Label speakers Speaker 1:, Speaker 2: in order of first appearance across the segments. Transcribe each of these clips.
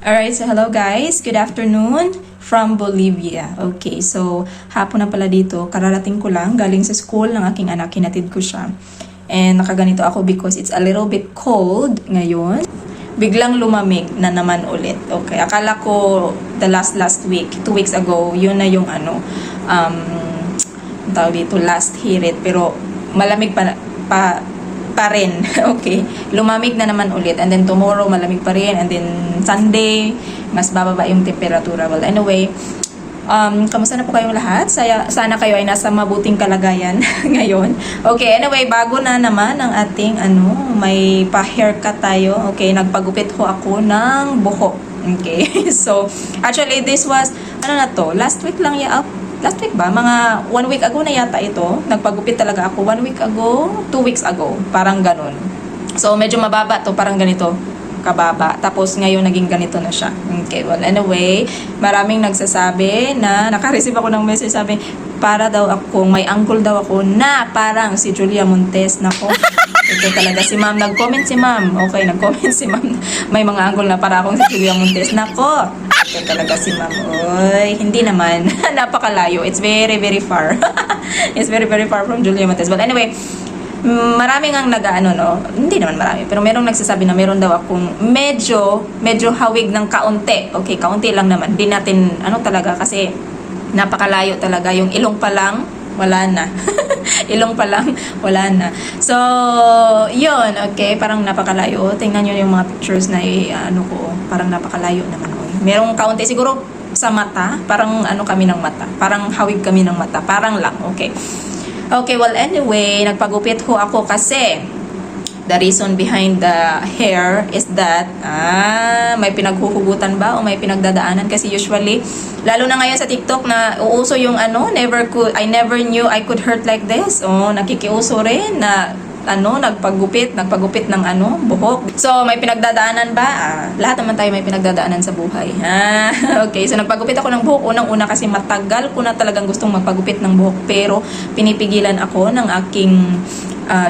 Speaker 1: Alright, so hello guys. Good afternoon from Bolivia. Okay, so hapon na pala dito. Kararating ko lang galing sa school ng aking anak. Hinatid ko siya. And nakaganito ako because it's a little bit cold ngayon. Biglang lumamig na naman ulit. Okay, akala ko the last week, 2 weeks ago, yun na yung tawag dito, last hirit. Pero malamig pa rin. Okay. Lumamig na naman ulit. And then tomorrow, malamig pa rin. And then Sunday, mas bababa yung temperatura. Well, anyway, kamusta na po kayong lahat? Sana kayo ay nasa mabuting kalagayan ngayon. Okay, anyway, bago na naman ang ating may pa-haircut tayo. Okay, nagpagupit ho ako ng buhok. Okay, so actually this was, last week lang last week ba? Mga 1 week ago na yata ito. Nagpagupit talaga ako 1 week ago, 2 weeks ago. Parang ganun. So, medyo mababa to. Parang ganito. Kababa. Tapos, ngayon naging ganito na siya. Okay, well, anyway, maraming nagsasabi na naka-receive ako ng message. Sabi, para daw ako, may uncle daw ako na parang si Julia Montes. Nako. Ito talaga si ma'am. Nag-comment si ma'am. Okay, nag-comment si ma'am. May mga uncle na para akong si Julia Montes. Nako. Ito talaga si ma'am. Oy, hindi naman. Napakalayo. It's very, very far. It's very, very far from Julia Montes. But anyway, maraming ang hindi naman marami, pero merong nagsasabi na meron daw akong medyo hawig ng kaunti. Okay, kaunti lang naman. Di natin, talaga, kasi napakalayo talaga. Yung ilong pa lang, wala na. Ilong pa lang, wala na. So, yun, okay, parang napakalayo. Tingnan nyo yung mga pictures na parang napakalayo naman. Merong kaunti siguro sa mata, parang kami ng mata. Parang hawig kami ng mata. Parang lang, okay. Okay, well, anyway, nagpagupit ho ako kasi the reason behind the hair is that may pinaghuhugutan ba o may pinagdadaanan, kasi usually lalo na ngayon sa TikTok na uuso yung I never knew I could hurt like this. Nakikiuso rin na nagpagupit ng buhok. So, may pinagdadaanan ba? Lahat naman tayo may pinagdadaanan sa buhay. Okay, so nagpagupit ako ng buhok. Unang-una kasi matagal ko na talagang gustong magpagupit ng buhok, pero pinipigilan ako ng aking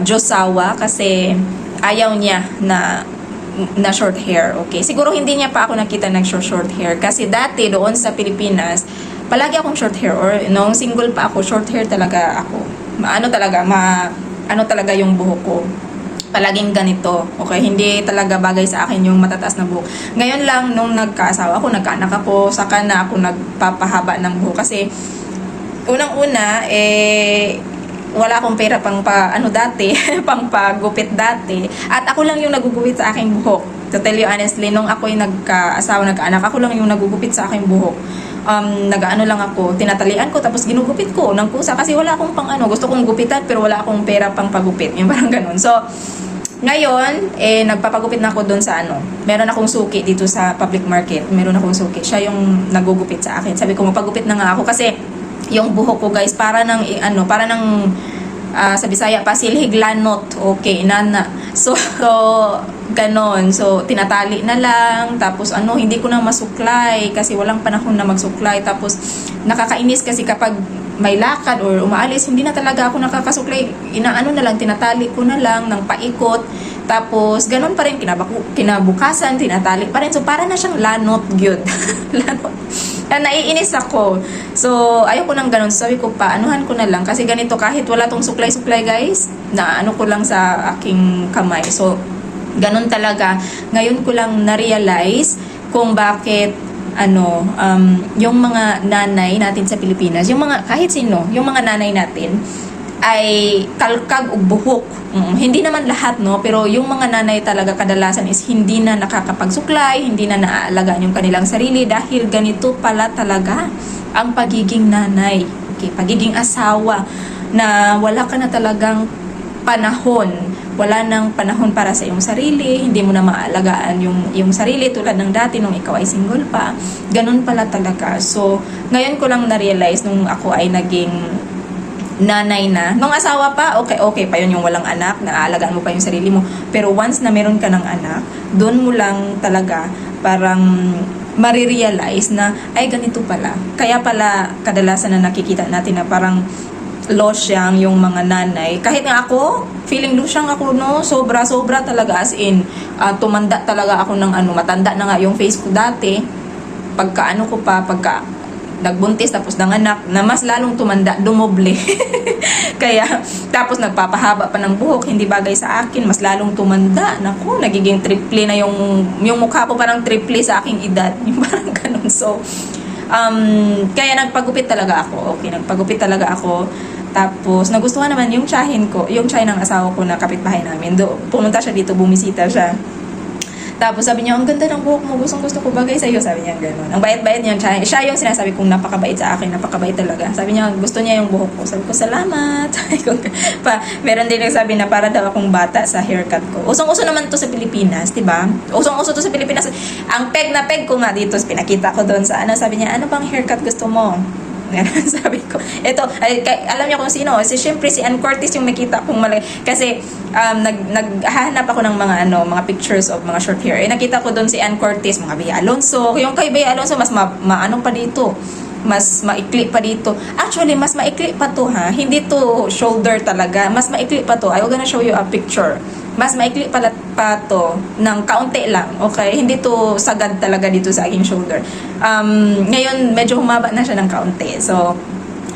Speaker 1: josawa kasi ayaw niya na short hair. Okay, siguro hindi niya pa ako nakita ng short hair kasi dati doon sa Pilipinas, palagi akong short hair, or nung single pa ako, short hair talaga ako. Talaga yung buhok ko. Palaging ganito. Okay, hindi talaga bagay sa akin yung matataas na buhok. Ngayon lang, nung nagkaasawa ako, nagkaanak ako, saka na ako nagpapahaba ng buhok. Kasi, unang-una, wala akong pera dati, pang pagupit dati. At ako lang yung nagugupit sa aking buhok. To tell you honestly, nung ako'y nagkaasawa, nagkaanak, ako lang yung nagugupit sa aking buhok. Lang ako, tinatalian ko, tapos ginugupit ko ng kusa kasi wala akong gusto kong gupitan pero wala akong pera pang pagupit, yung parang ganun. So, ngayon, nagpapagupit na ako doon sa meron akong suki dito sa public market, meron akong suki, siya yung nagugupit sa akin. Sabi ko, magpagupit na nga ako kasi yung buhok ko, guys, para ng sa Bisaya pa, silhiglanot. Okay, nana. So, ganon. So, tinatali na lang. Tapos, hindi ko na masuklay kasi walang panahon na magsuklay. Tapos, nakakainis kasi kapag may lakad or umaalis, hindi na talaga ako nakakasuklay. Na lang, tinatali ko na lang ng paikot. Tapos, ganon pa rin. Kinabukasan, tinatali pa rin. So, para na siyang lanot, gyud. Lanot. Naiinis ako. So, ayoko nang ganun. Sabi ko pa, anuhan ko na lang. Kasi ganito, kahit wala tong suklay-suklay, guys, na ko lang sa aking kamay. So, ganun talaga. Ngayon ko lang na-realize kung bakit, yung mga nanay natin sa Pilipinas, yung mga, kahit sino, yung mga nanay natin, ay kalkag o buhok. Hindi naman lahat, pero yung mga nanay talaga kadalasan is hindi na nakakapagsuklay, hindi na naaalagaan yung kanilang sarili dahil ganito pala talaga ang pagiging nanay. Okay, pagiging asawa na wala ka na talagang panahon. Wala nang panahon para sa iyong sarili, hindi mo na maaalagaan yung sarili tulad ng dati nung ikaw ay single pa. Ganun pala talaga. So, ngayon ko lang na-realize nung ako ay naging nanay na. Nung asawa pa, okay pa yun, yung walang anak, naaalagaan mo pa yung sarili mo. Pero once na meron ka ng anak, doon mo lang talaga parang marirealize na, ay ganito pala. Kaya pala kadalasan na nakikita natin na parang losyang yung mga nanay. Kahit nga ako, feeling losyang ako, no? Sobra talaga, as in, tumanda talaga ako ng ano, matanda na nga yung face ko dati. Pagka ano ko pa, pagka nagbuntis tapos nanganak, na mas lalong tumanda, dumoble. Kaya, tapos nagpapahaba pa ng buhok, hindi bagay sa akin, mas lalong tumanda. Naku, nagiging triple na yung mukha ko, parang triple sa aking edad. Yung parang ganun. So, kaya nagpagupit talaga ako. Okay, nagpagupit talaga ako. Tapos, nagustuhan naman yung tiyahin ko, yung tiyahin ng asawa ko na kapitbahay namin. Pumunta siya dito, bumisita siya. Tapos sabi niya, ang ganda ng buhok mo, gustong gusto ko, bagay sa'yo. Sabi niya gano'n. Ang bait-bait niya, siya yung sinasabi kong napakabait sa akin, napakabait talaga. Sabi niya, gusto niya yung buhok ko. Sabi ko, salamat. Sabi ko, meron din nagsabi na para daw akong bata sa haircut ko. Usong-uso naman to sa Pilipinas, diba? Usong-uso to sa Pilipinas. Ang peg na peg ko nga dito, pinakita ko doon sa ano, sabi niya, ano bang haircut gusto mo? Sabi ko, ito, alam niyo kung sino, syempre si Ann Curtis yung nakita kong mali, kasi naghahanap ako ng mga mga pictures of mga short hair. Nakita ko doon si Ann Curtis, mga Bea Alonso. Yung kay Bea Alonso mas maano pa dito, mas maikli pa dito. Actually, mas maikli pa to ha. Hindi to shoulder talaga. Mas maikli pa to. I will gonna show you a picture. Mas maikli pa to ng kaunti lang. Okay? Hindi to sagad talaga dito sa aking shoulder. Ngayon, medyo humaba na siya ng kaunti. So,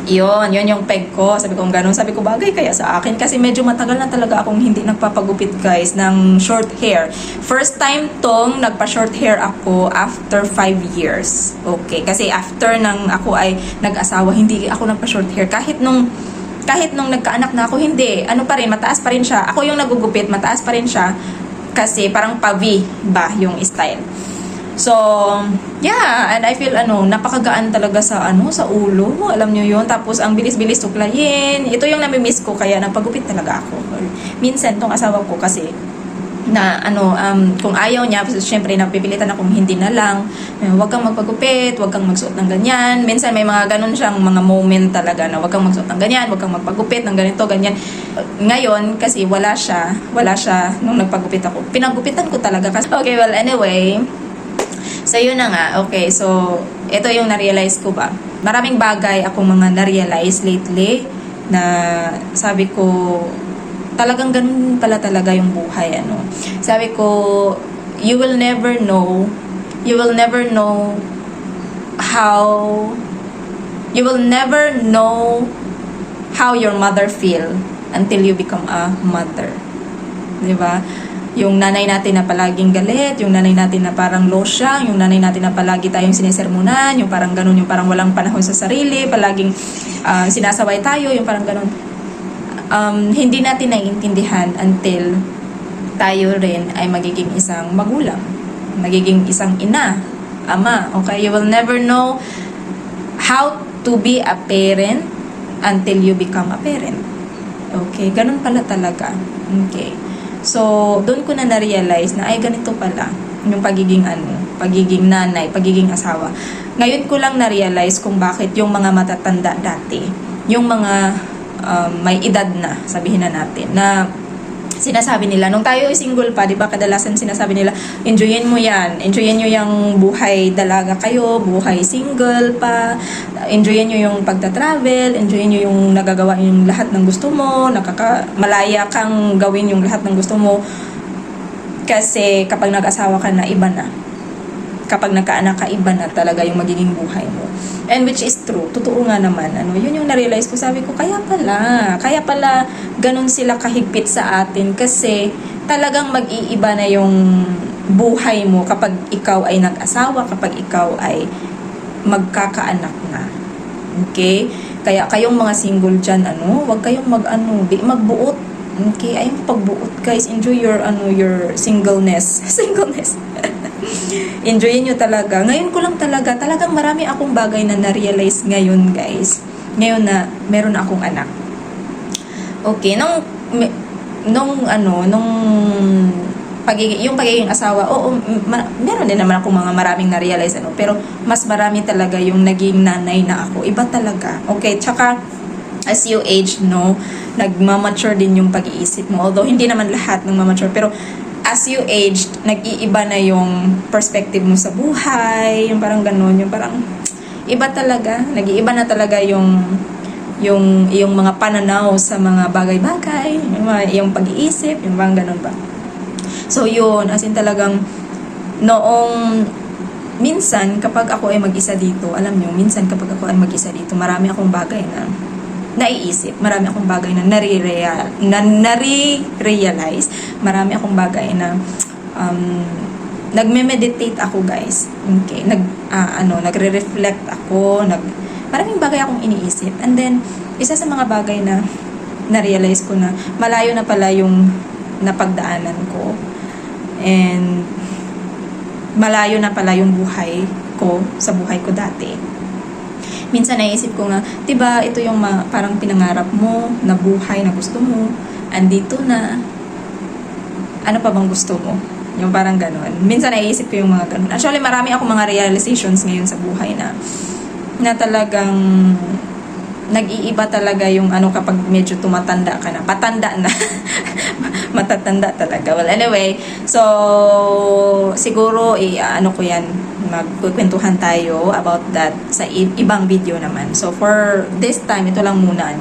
Speaker 1: yun yung peg ko. Sabi ko, ganun. Sabi ko, bagay kaya sa akin. Kasi medyo matagal na talaga akong hindi nagpapagupit, guys, ng short hair. First time tong nagpa-short hair ako after 5 years. Okay? Kasi after nang ako ay nag-asawa, hindi ako nagpa-short hair. Kahit nung nagkaanak na ako, hindi. Ano pa rin, mataas pa rin siya. Ako yung nagugupit, mataas pa rin siya. Kasi parang pa-V ba yung style. So, yeah, and I feel napakagaan talaga sa sa ulo. Alam nyo yun. Tapos ang bilis-bilis tuklayin. Ito yung namimiss ko, kaya nagpagupit talaga ako. Minsan tong asawa ko kasi na kung ayaw niya, syempre napipilitan akong hindi na lang, huwag kang magpagupit, huwag kang magsuot ng ganyan. Minsan may mga ganun siyang mga moment talaga na huwag kang magsuot ng ganyan, huwag kang magpagupit ng ganito, ganyan. Ngayon kasi wala siya nung nagpagupit ako, pinagupitan ko talaga kasi. Okay, well, anyway, so yun na nga. Okay, so ito yung na-realize ko ba, maraming bagay akong mga na-realize lately na sabi ko, talagang ganun pala talaga yung buhay, Sabi ko, you will never know how your mother feel until you become a mother. Diba? Yung nanay natin na palaging galit, yung nanay natin na parang losyang, yung nanay natin na palagi tayong sinisermonan, yung parang ganun, yung parang walang panahon sa sarili, palaging sinasaway tayo, yung parang ganun. Hindi natin naiintindihan until tayo rin ay magiging isang magulang, magiging isang ina, ama. Okay, you will never know how to be a parent until you become a parent. Okay, ganun pala talaga. Okay, so doon ko na na-realize na ay ganito pala yung pagiging nanay, pagiging asawa. Ngayon ko lang na-realize kung bakit yung mga matatanda dati, yung mga may edad na, sabihin na natin, na sinasabi nila, nung tayo ay single pa, di ba, kadalasan sinasabi nila, enjoyin mo yan, enjoyin nyo yung buhay dalaga kayo, buhay single pa, enjoyin nyo yung pagta-travel, enjoyin nyo yung nagagawa yung lahat ng gusto mo, malaya kang gawin yung lahat ng gusto mo, kasi kapag nag-asawa ka na, iba na. Kapag nagkaanak ka, iba na talaga yung magiging buhay mo. And which is true. Totoo nga naman. Yun yung na-realize ko. Sabi ko, kaya pala ganun sila kahigpit sa atin kasi talagang mag-iiba na yung buhay mo kapag ikaw ay nag-asawa, kapag ikaw ay magkakaanak na. Okay? Kaya kayong mga single dyan, wag kayong magbuot. Okay? Ayun, pagbuot, guys. Enjoy your singleness. Singleness. Enjoyin nyo talaga. Ngayon ko lang talagang marami akong bagay na na-realize ngayon, guys. Ngayon na meron akong anak. Okay, yung pagiging asawa, meron din naman akong maraming na-realize, pero mas marami talaga yung naging nanay na ako. Iba talaga. Okay, tsaka as you age, nagmamature din yung pag-iisip mo. Although, hindi naman lahat nagmamature, pero as you aged, nag-iiba na yung perspective mo sa buhay, yung parang ganun, yung parang iba talaga, nag-iiba na talaga yung mga pananaw sa mga bagay-bagay, yung pag-iisip, yung parang ganun ba. So yun, as in talagang noong minsan kapag ako ay mag-isa dito, alam nyo, minsan kapag ako ay mag-isa dito, marami akong bagay na naiisip, marami akong bagay na nare-realize, marami akong bagay na nagme-meditate ako, guys. Okay, nagre-reflect ako, maraming bagay akong iniisip. And then isa sa mga bagay na na-realize ko na malayo na pala yung napagdaanan ko. And malayo na pala yung buhay ko sa buhay ko dati. Minsan naisip ko nga, 'di ba, ito yung parang pinangarap mo na buhay na gusto mo, andito na. Ano pa bang gusto mo? Yung parang gano'n. Minsan naisip ko yung mga gano'n. Actually, marami akong mga realizations ngayon sa buhay na talagang nag-iiba talaga yung kapag medyo tumatanda ka na. Patanda na. Matatanda talaga. Well, anyway, so siguro ko yan, magkukwentuhan tayo about that sa ibang video naman. So for this time, ito lang muna